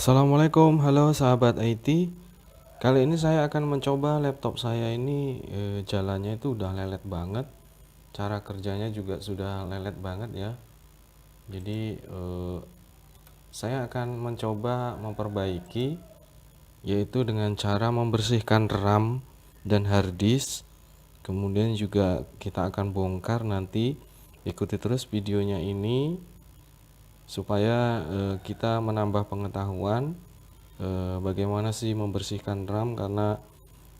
Assalamualaikum, halo sahabat IT. Kali ini saya akan mencoba laptop saya ini jalannya itu udah lelet banget. Cara kerjanya juga sudah lelet banget ya. Jadi saya akan mencoba memperbaiki, yaitu dengan cara membersihkan RAM dan hard disk. Kemudian juga kita akan bongkar nanti. Ikuti terus videonya ini supaya kita menambah pengetahuan bagaimana sih membersihkan RAM, karena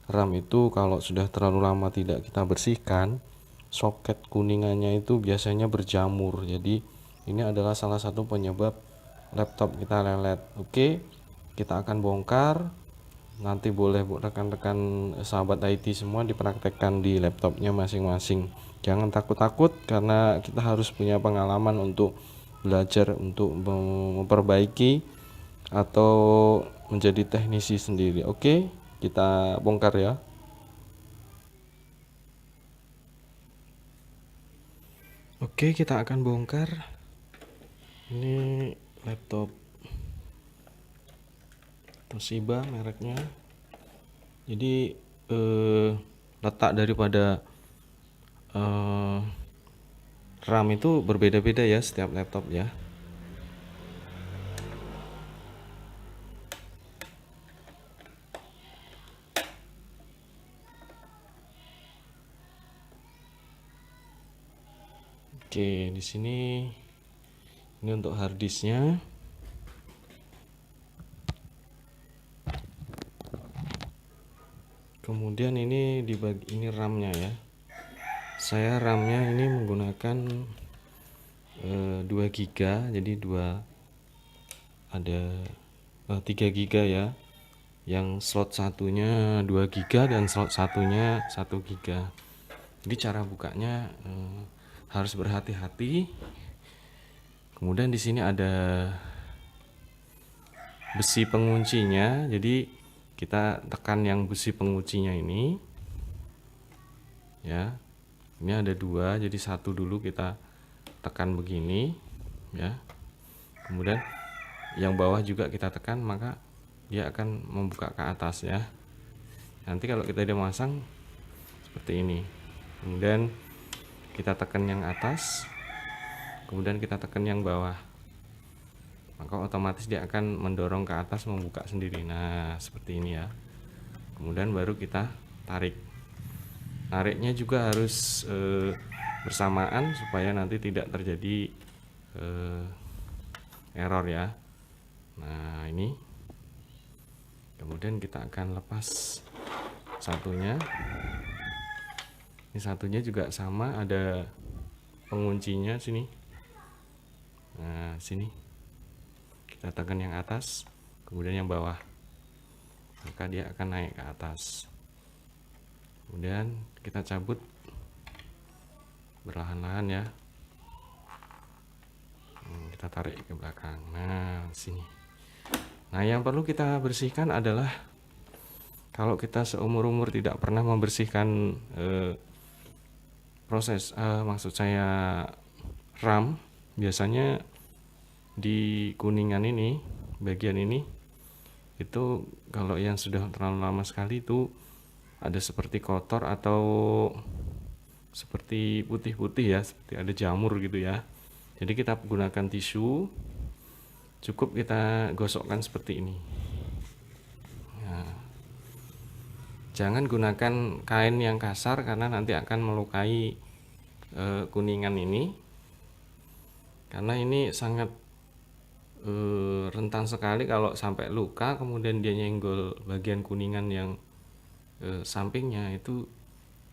RAM itu kalau sudah terlalu lama tidak kita bersihkan, soket kuningannya itu biasanya berjamur. Jadi ini adalah salah satu penyebab laptop kita lelet. Oke, kita akan bongkar. Nanti boleh rekan-rekan sahabat IT semua dipraktekkan di laptopnya masing-masing. Jangan takut-takut karena kita harus punya pengalaman untuk belajar untuk memperbaiki atau menjadi teknisi sendiri. Oke, kita bongkar ya. Oke, kita akan bongkar. Ini laptop Toshiba mereknya. Jadi letak daripada RAM itu berbeda-beda ya setiap laptop ya. Oke, di sini ini untuk hard disknya. Kemudian ini ini RAM-nya ya. Saya RAM-nya ini menggunakan 2 GB, jadi ada 3 GB ya. Yang slot satunya 2 GB dan slot satunya 1 GB. Jadi cara bukanya harus berhati-hati. Kemudian di sini ada besi penguncinya. Jadi kita tekan yang besi penguncinya ini. Ya. Ini ada 2, jadi satu dulu kita tekan begini, ya. Kemudian yang bawah juga kita tekan, maka dia akan membuka ke atas ya. Nanti kalau kita udah masang seperti ini. Kemudian kita tekan yang atas, kemudian kita tekan yang bawah, maka otomatis dia akan mendorong ke atas, membuka sendiri. Nah, seperti ini ya. Kemudian baru kita tarik. Nariknya juga harus bersamaan supaya nanti tidak terjadi error ya. Nah, ini. Kemudian kita akan lepas satunya. Ini satunya juga sama, ada penguncinya sini. Nah, sini kita tekan yang atas, kemudian yang bawah, maka dia akan naik ke atas. Kemudian kita cabut berlahan-lahan ya. Kita tarik ke belakang. Nah, sini. Nah, yang perlu kita bersihkan adalah, kalau kita seumur-umur tidak pernah membersihkan maksud saya RAM, biasanya di kuningan ini, bagian ini, itu kalau yang sudah terlalu lama sekali itu ada seperti kotor atau seperti putih-putih ya, seperti ada jamur gitu ya. Jadi kita gunakan tisu, cukup kita gosokkan seperti ini. Nah, jangan gunakan kain yang kasar karena nanti akan melukai kuningan ini, karena ini sangat rentan sekali kalau sampai luka, kemudian dia nyenggol bagian kuningan yang sampingnya, itu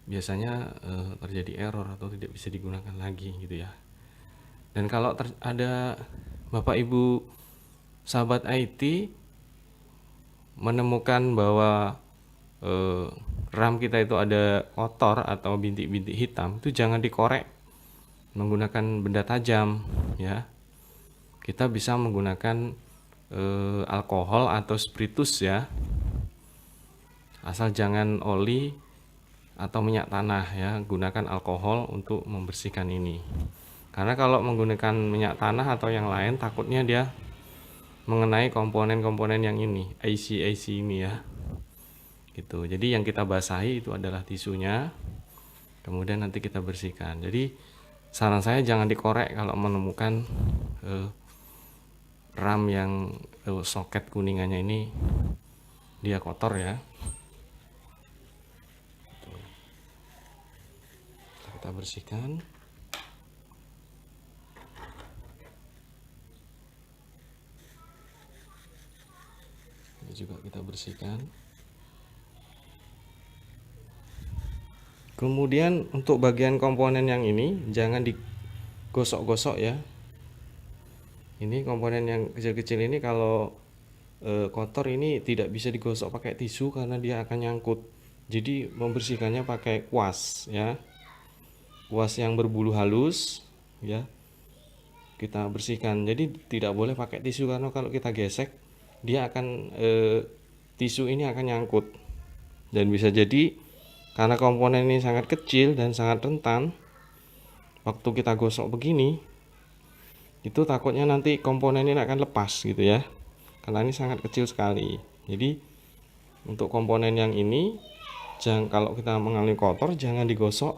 biasanya terjadi error atau tidak bisa digunakan lagi gitu ya. Dan kalau ada Bapak Ibu sahabat IT menemukan bahwa RAM kita itu ada kotor atau bintik-bintik hitam, itu jangan dikorek menggunakan benda tajam ya. Kita bisa menggunakan alkohol atau spiritus ya, asal jangan oli atau minyak tanah ya. Gunakan alkohol untuk membersihkan ini, karena kalau menggunakan minyak tanah atau yang lain takutnya dia mengenai komponen-komponen yang ini, IC ini ya. Gitu. Jadi yang kita basahi itu adalah tisunya. Kemudian nanti kita bersihkan. Jadi saran saya jangan dikorek kalau menemukan RAM yang soket kuningannya ini dia kotor ya. Kita bersihkan. Ini juga kita bersihkan. Kemudian untuk bagian komponen yang ini jangan digosok-gosok ya. Ini komponen yang kecil-kecil ini kalau kotor ini tidak bisa digosok pakai tisu karena dia akan nyangkut. Jadi membersihkannya pakai kuas ya. Kuas yang berbulu halus ya. Kita bersihkan. Jadi tidak boleh pakai tisu karena kalau kita gesek dia akan tisu ini akan nyangkut. Dan bisa jadi karena komponen ini sangat kecil dan sangat rentan, waktu kita gosok begini itu takutnya nanti komponen ini akan lepas gitu ya, karena ini sangat kecil sekali. Jadi untuk komponen yang ini kalau kita mengalami kotor jangan digosok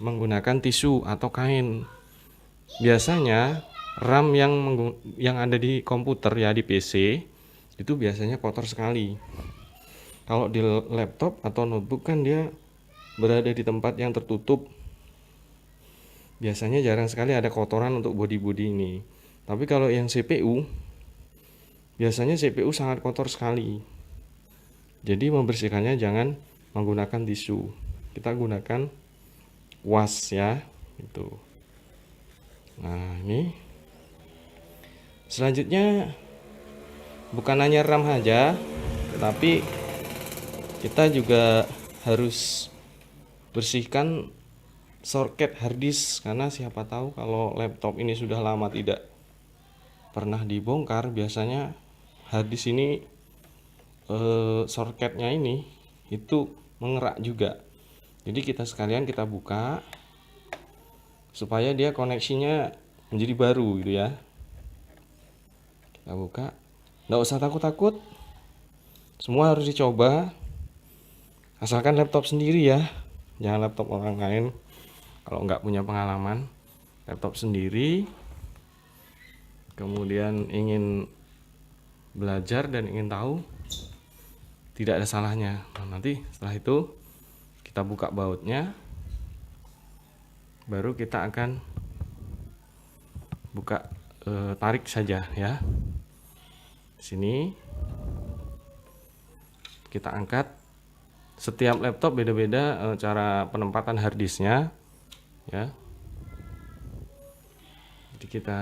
menggunakan tisu atau kain. Biasanya RAM yang ada di komputer ya, di PC itu biasanya kotor sekali. Kalau di laptop atau notebook kan dia berada di tempat yang tertutup. Biasanya jarang sekali ada kotoran untuk bodi-bodi ini. Tapi kalau yang CPU, biasanya CPU sangat kotor sekali. Jadi membersihkannya jangan menggunakan tisu. Kita gunakan kuas ya, itu. Nah, ini selanjutnya bukan hanya RAM saja, tetapi kita juga harus bersihkan soket harddisk, karena siapa tahu kalau laptop ini sudah lama tidak pernah dibongkar, biasanya harddisk ini soketnya ini itu mengerak juga. Jadi kita sekalian kita buka supaya dia koneksinya menjadi baru gitu ya. Kita buka, nggak usah takut-takut, semua harus dicoba, asalkan laptop sendiri ya, jangan laptop orang lain. Kalau nggak punya pengalaman, laptop sendiri, kemudian ingin belajar dan ingin tahu, tidak ada salahnya. Nah, nanti setelah itu kita buka bautnya, baru kita akan buka tarik saja ya. Sini kita angkat. Setiap laptop beda-beda cara penempatan harddisknya ya. Jadi kita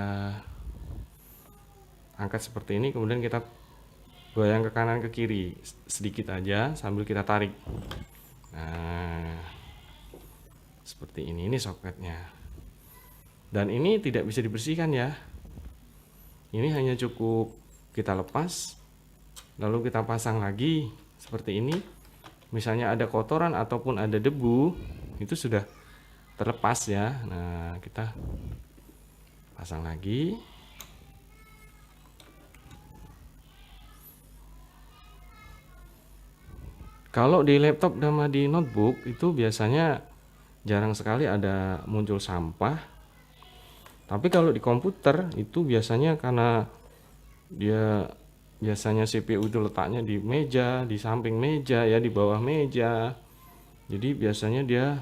angkat seperti ini, kemudian kita goyang ke kanan ke kiri sedikit aja sambil kita tarik. Nah, seperti ini soketnya. Dan ini tidak bisa dibersihkan ya. Ini hanya cukup kita lepas, lalu kita pasang lagi seperti ini. Misalnya ada kotoran ataupun ada debu, itu sudah terlepas ya. Nah, kita pasang lagi. Kalau di laptop sama di notebook itu biasanya jarang sekali ada muncul sampah. Tapi kalau di komputer itu biasanya karena dia biasanya CPU itu letaknya di meja, di samping meja ya, di bawah meja. Jadi biasanya dia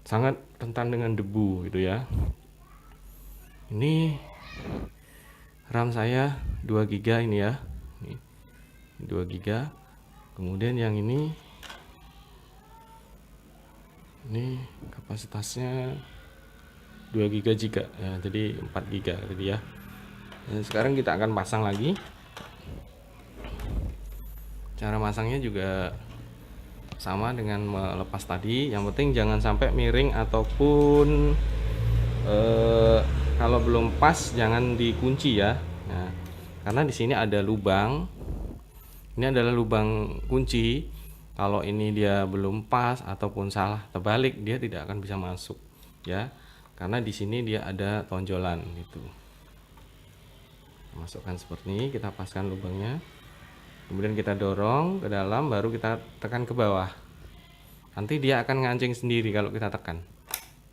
sangat rentan dengan debu gitu ya. Ini RAM saya 2 GB ini ya. 2 GB. Kemudian yang ini kapasitasnya 2 GB juga ya, jadi 4 GB tadi ya. Dan sekarang kita akan pasang lagi. Cara masangnya juga sama dengan melepas tadi. Yang penting jangan sampai miring ataupun kalau belum pas jangan dikunci ya. Nah, karena di sini ada lubang. Ini adalah lubang kunci. Kalau ini dia belum pas ataupun salah terbalik, dia tidak akan bisa masuk ya. Karena di sini dia ada tonjolan gitu. Masukkan seperti ini, kita paskan lubangnya, kemudian kita dorong ke dalam, baru kita tekan ke bawah. Nanti dia akan ngancing sendiri kalau kita tekan.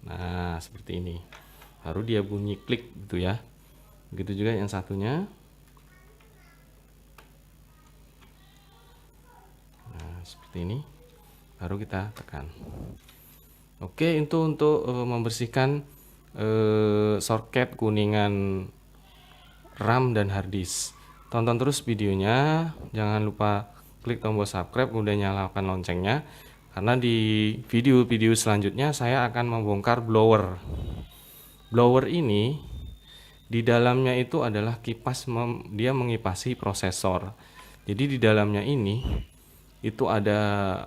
Nah, seperti ini. Baru dia bunyi klik gitu ya. Begitu juga yang satunya. Nah, seperti ini. Baru kita tekan. Oke, itu untuk membersihkan soket kuningan RAM dan harddisk. Tonton terus videonya, jangan lupa klik tombol subscribe, kemudian nyalakan loncengnya, karena di video-video selanjutnya saya akan membongkar blower. Blower ini di dalamnya itu adalah kipas, dia mengipasi prosesor. Jadi di dalamnya ini itu ada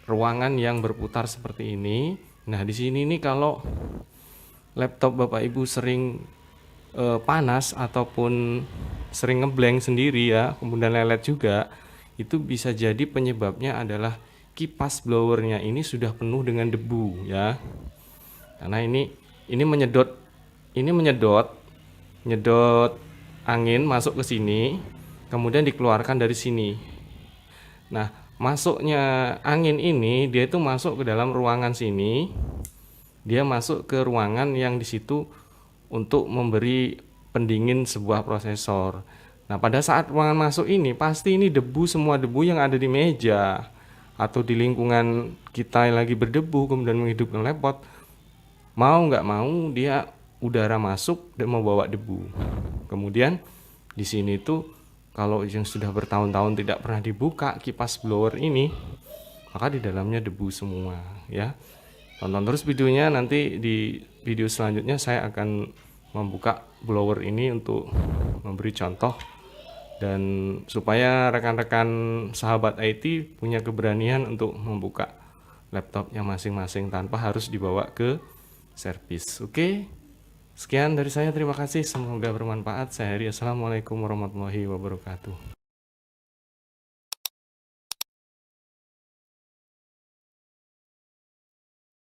ruangan yang berputar seperti ini. Nah, di sini nih kalau laptop Bapak Ibu sering panas ataupun sering ngeblank sendiri ya, kemudian lelet juga, itu bisa jadi penyebabnya adalah kipas blowernya ini sudah penuh dengan debu ya. Karena ini menyedot angin masuk ke sini, kemudian dikeluarkan dari sini. Nah, masuknya angin ini dia itu masuk ke dalam ruangan sini. Dia masuk ke ruangan yang di situ untuk memberi pendingin sebuah prosesor. Nah, pada saat ruangan masuk ini, pasti ini debu, semua debu yang ada di meja atau di lingkungan kita yang lagi berdebu, kemudian menghidupkan laptop, mau nggak mau dia udara masuk dan membawa debu. Kemudian di sini tuh kalau yang sudah bertahun-tahun tidak pernah dibuka kipas blower ini, maka di dalamnya debu semua ya. Tonton terus videonya, nanti di video selanjutnya saya akan membuka blower ini untuk memberi contoh, dan supaya rekan-rekan sahabat IT punya keberanian untuk membuka laptopnya masing-masing tanpa harus dibawa ke servis. Oke, sekian dari saya, terima kasih, semoga bermanfaat. Saya Heri, assalamualaikum warahmatullahi wabarakatuh.